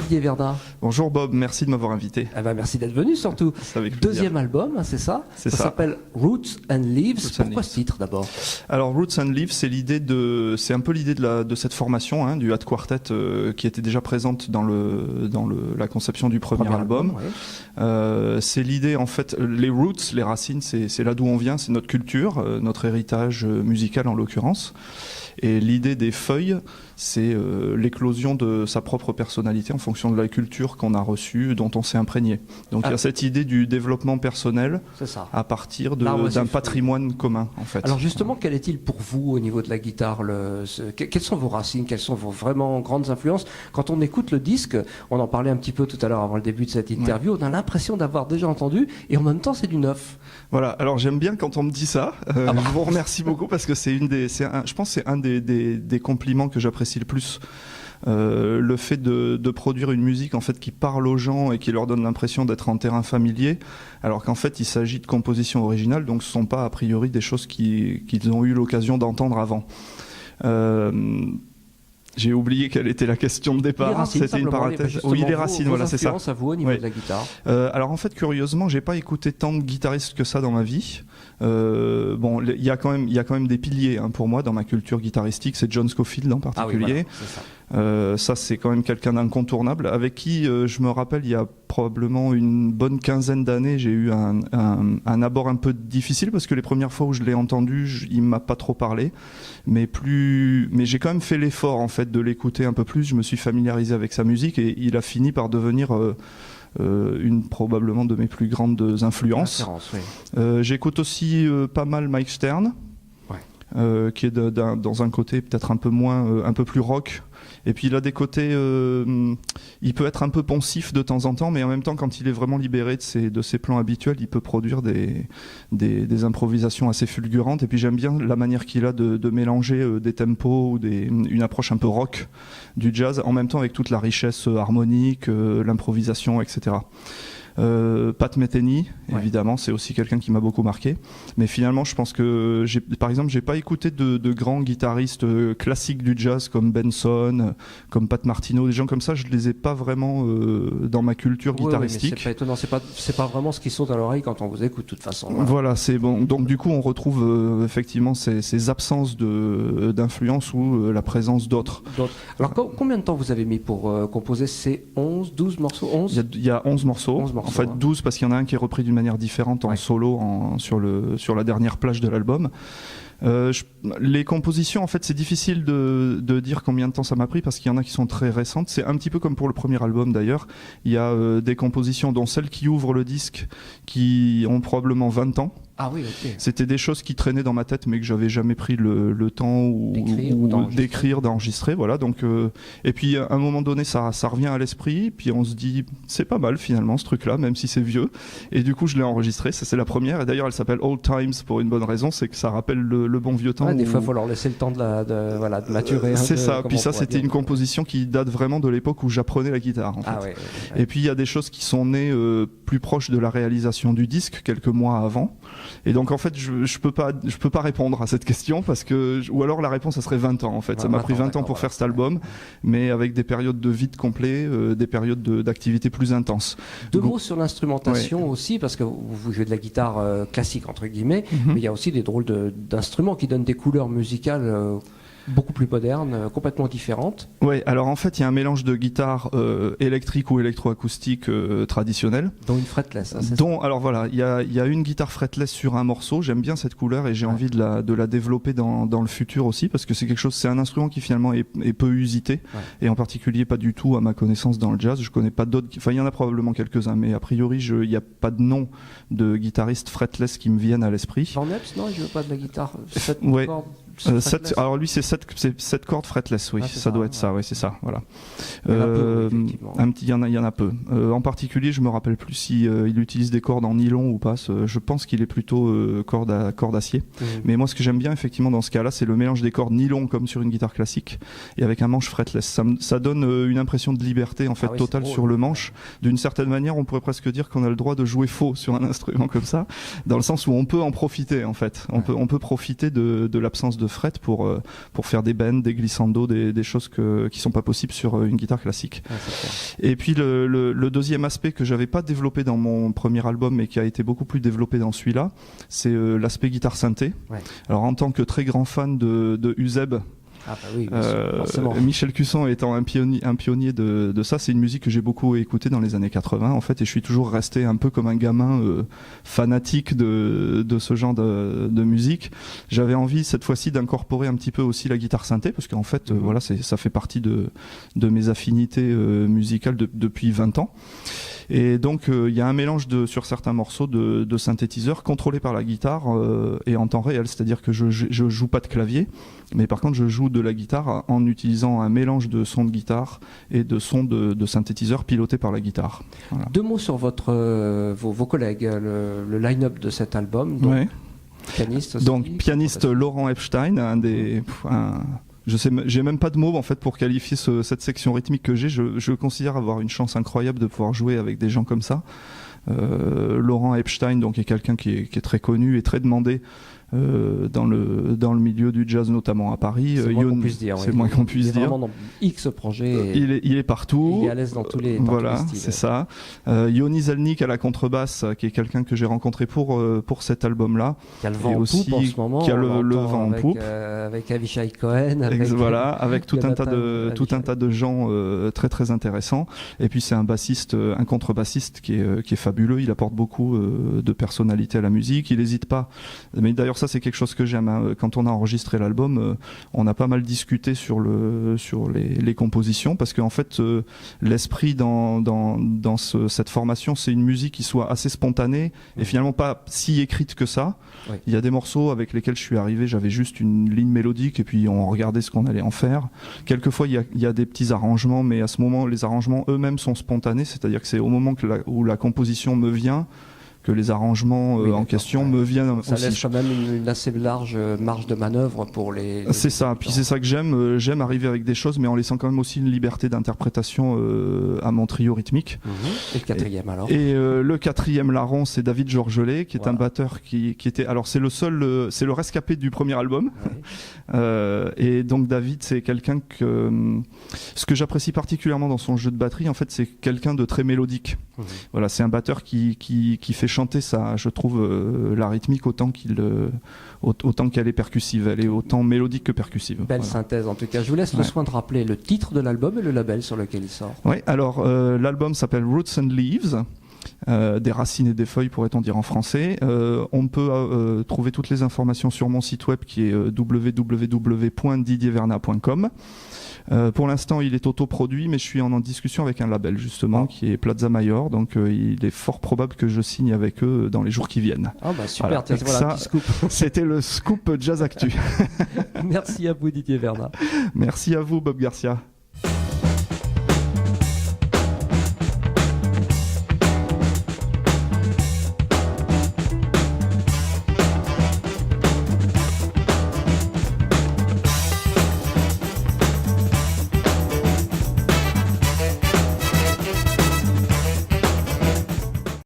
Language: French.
Didier Verdun. Bonjour Bob, merci de m'avoir invité. Eh ben, merci d'être venu surtout. C'est avec plaisir. Deuxième album, hein, c'est ça? C'est ça. Ça s'appelle Roots and Leaves. Roots and Pourquoi Leaves. ce titre d'abord? Alors Roots and Leaves, c'est un peu l'idée de cette formation du Hat Quartet qui était déjà présente dans la conception du premier album. Ouais. C'est l'idée en fait, les roots, les racines, c'est là d'où on vient, c'est notre culture, notre héritage musical en l'occurrence. Et l'idée des feuilles, c'est l'éclosion de sa propre personnalité en fonction de la culture qu'on a reçue, dont on s'est imprégné. Donc il y a cette idée du développement personnel à partir d'un patrimoine commun, en fait. Alors justement, quel est-il pour vous au niveau de la guitare? Quelles sont vos racines? Quelles sont vos vraiment grandes influences? Quand on écoute le disque, on en parlait un petit peu tout à l'heure avant le début de cette interview, on a l'impression d'avoir déjà entendu, et en même temps c'est du neuf. Voilà, alors j'aime bien quand on me dit ça. Je vous remercie beaucoup parce que je pense que c'est un des compliments que j'apprécie le plus. Le fait de produire une musique en fait qui parle aux gens et qui leur donne l'impression d'être en terrain familier, alors qu'en fait il s'agit de compositions originales, donc ce ne sont pas a priori des choses qu'ils ont eu l'occasion d'entendre avant. J'ai oublié quelle était la question de départ. C'était une parenthèse. Oui, les racines, voilà, c'est ça. À vous au niveau de la guitare. Alors en fait, curieusement, j'ai pas écouté tant de guitaristes que ça dans ma vie. Bon, il y a quand même des piliers pour moi dans ma culture guitaristique. C'est John Scofield en particulier. Ah oui, voilà, ça c'est quand même quelqu'un d'incontournable avec qui je me rappelle il y a probablement une bonne quinzaine d'années j'ai eu un abord un peu difficile parce que les premières fois où je l'ai entendu il m'a pas trop parlé mais j'ai quand même fait l'effort en fait de l'écouter un peu plus. Je me suis familiarisé avec sa musique et il a fini par devenir probablement de mes plus grandes influences. J'écoute aussi pas mal Mike Stern, qui est dans un côté peut-être un peu plus rock. Et puis il a des côtés, il peut être un peu poncif de temps en temps, mais en même temps quand il est vraiment libéré de ses plans habituels, il peut produire des improvisations assez fulgurantes. Et puis j'aime bien la manière qu'il a de mélanger des tempos ou une approche un peu rock du jazz, en même temps avec toute la richesse harmonique, l'improvisation, etc. Pat Metheny, évidemment, c'est aussi quelqu'un qui m'a beaucoup marqué. Mais finalement, je pense que, par exemple, j'ai pas écouté de grands guitaristes classiques du jazz comme Benson, comme Pat Martino, des gens comme ça. Je les ai pas vraiment dans ma culture guitaristique. Mais c'est pas étonnant, c'est pas vraiment ce qui saute à l'oreille quand on vous écoute, de toute façon. Voilà, c'est bon. Donc du coup, on retrouve effectivement ces absences d'influence ou la présence d'autres. Alors, combien de temps vous avez mis pour composer ces 12 morceaux? 11 Il y a 11 morceaux. En fait 12 parce qu'il y en a un qui est repris d'une manière différente en solo sur la dernière plage de l'album. Les compositions, en fait, c'est difficile de dire combien de temps ça m'a pris parce qu'il y en a qui sont très récentes. C'est un petit peu comme pour le premier album d'ailleurs. Il y a des compositions dont celles qui ouvrent le disque qui ont probablement 20 ans. Ah oui, ok. C'était des choses qui traînaient dans ma tête mais que j'avais jamais pris le temps d'écrire, d'enregistrer. Voilà. Donc, et puis à un moment donné, ça revient à l'esprit. Puis on se dit, c'est pas mal finalement ce truc-là, même si c'est vieux. Et du coup, je l'ai enregistré. Ça, c'est la première. Et d'ailleurs, elle s'appelle Old Times pour une bonne raison, c'est que ça rappelle le bon vieux temps. Des fois, il faut leur laisser le temps de maturer. C'est ça. Puis ça, c'était une composition qui date vraiment de l'époque où j'apprenais la guitare. En fait. Et puis il y a des choses qui sont nées plus proches de la réalisation du disque quelques mois avant. Et donc en fait je peux pas répondre à cette question parce que ou alors la réponse ça serait 20 ans en fait. Ça m'a pris 20 ans pour faire cet album, mais avec des périodes de vide complet, des périodes d'activité plus intenses. Deux mots sur l'instrumentation aussi parce que vous jouez de la guitare classique entre guillemets, mais il y a aussi des drôles d'instruments qui donnent des couleurs musicales beaucoup plus moderne, complètement différente. Oui, alors en fait, il y a un mélange de guitare électrique ou électroacoustique traditionnelle. Dont une fretless. Alors voilà, il y a une guitare fretless sur un morceau. J'aime bien cette couleur et j'ai envie de la développer dans le futur aussi parce que c'est un instrument qui finalement est peu usité et en particulier pas du tout à ma connaissance dans le jazz. Je connais pas d'autres. Enfin, il y en a probablement quelques-uns, mais a priori, il n'y a pas de nom de guitariste fretless qui me viennent à l'esprit. Van Epps, non, il veut pas de la guitare. Alors lui c'est 7 cordes fretless, oui, ça doit être ça, oui, c'est ça, voilà. Il y en a peu. En particulier, je me rappelle plus si il utilise des cordes en nylon ou pas. Je pense qu'il est plutôt corde acier. Mais moi, ce que j'aime bien effectivement dans ce cas-là, c'est le mélange des cordes nylon comme sur une guitare classique et avec un manche fretless. Ça donne une impression de liberté en fait totale sur le manche. D'une certaine manière, on pourrait presque dire qu'on a le droit de jouer faux sur un instrument comme ça, dans le sens où on peut en profiter en fait. On peut profiter de l'absence de fret pour faire des bends, des glissando, des choses qui sont pas possibles sur une guitare classique. Et puis le deuxième aspect que j'avais pas développé dans mon premier album mais qui a été beaucoup plus développé dans celui-là, c'est l'aspect guitare synthé. Ouais. Alors en tant que très grand fan de Uzeb, Michel Cusson étant un pionnier de ça, c'est une musique que j'ai beaucoup écoutée dans les années 80 en fait, et je suis toujours resté un peu comme un gamin fanatique de ce genre de musique. J'avais envie cette fois-ci d'incorporer un petit peu aussi la guitare synthé parce qu'en fait voilà, ça fait partie de mes affinités musicales depuis 20 ans. Et donc il y a un mélange sur certains morceaux de synthétiseurs contrôlés par la guitare et en temps réel, c'est-à-dire que je joue pas de clavier, mais par contre je joue de la guitare en utilisant un mélange de sons de guitare et de sons de synthétiseurs pilotés par la guitare. Voilà. 2 mots sur vos collègues, le line-up de cet album. Donc, ouais. Pianiste aussi. Donc pianiste Laurent Epstein, j'ai même pas de mots en fait pour qualifier cette section rythmique que j'ai. Je considère avoir une chance incroyable de pouvoir jouer avec des gens comme ça. Laurent Epstein donc est quelqu'un qui est très connu et très demandé dans le milieu du jazz, notamment à Paris. C'est moins qu'on puisse dire. C'est moins qu'on puisse dire. Vraiment dans X projets. Il est partout. Il est à l'aise dans tous les styles. C'est ça. Yoni Zelnik à la contrebasse, qui est quelqu'un que j'ai rencontré pour cet album-là. Qui a le vent en poupe en ce moment. Qui a le vent en poupe. Avec Avishai Cohen. Avec tout un tas de gens très très intéressants. Et puis c'est un contrebassiste qui est fabuleux. Il apporte beaucoup de personnalité à la musique. Il n'hésite pas. Mais d'ailleurs ça c'est quelque chose que j'aime. Hein. Quand on a enregistré l'album, on a pas mal discuté sur les compositions parce qu'en fait l'esprit dans cette formation, c'est une musique qui soit assez spontanée et finalement pas si écrite que ça. Oui. Il y a des morceaux avec lesquels je suis arrivé, j'avais juste une ligne mélodique et puis on regardait ce qu'on allait en faire. Quelquefois il y a des petits arrangements, mais à ce moment les arrangements eux-mêmes sont spontanés, c'est-à-dire que c'est au moment où la composition me vient que les arrangements en question me viennent aussi. Ça laisse quand même une assez large marge de manœuvre pour les c'est ça, puis c'est ça que j'aime arriver avec des choses mais en laissant quand même aussi une liberté d'interprétation à mon trio rythmique. Et le quatrième alors? Et le quatrième larron, c'est David Georgelet qui est un batteur qui était, alors c'est le rescapé du premier album. Ouais. Et donc David, c'est quelqu'un ce que j'apprécie particulièrement dans son jeu de batterie, en fait, c'est quelqu'un de très mélodique. Voilà, c'est un batteur qui fait chanter ça, je trouve la rythmique autant qu'elle est percussive, elle est autant mélodique que percussive. Belle synthèse en tout cas. Je vous laisse le soin de rappeler le titre de l'album et le label sur lequel il sort. Oui, alors l'album s'appelle Roots and Leaves. Des racines et des feuilles pourrait-on dire en français. On peut trouver toutes les informations sur mon site web qui est www.didierverna.com. Pour l'instant il est autoproduit mais je suis en discussion avec un label justement qui est Plaza Mayor, donc il est fort probable que je signe avec eux dans les jours qui viennent. Ah bah super, voilà, petit scoop. C'était le scoop Jazz Actu. Merci à vous Didier Verna. Merci à vous Bob Garcia.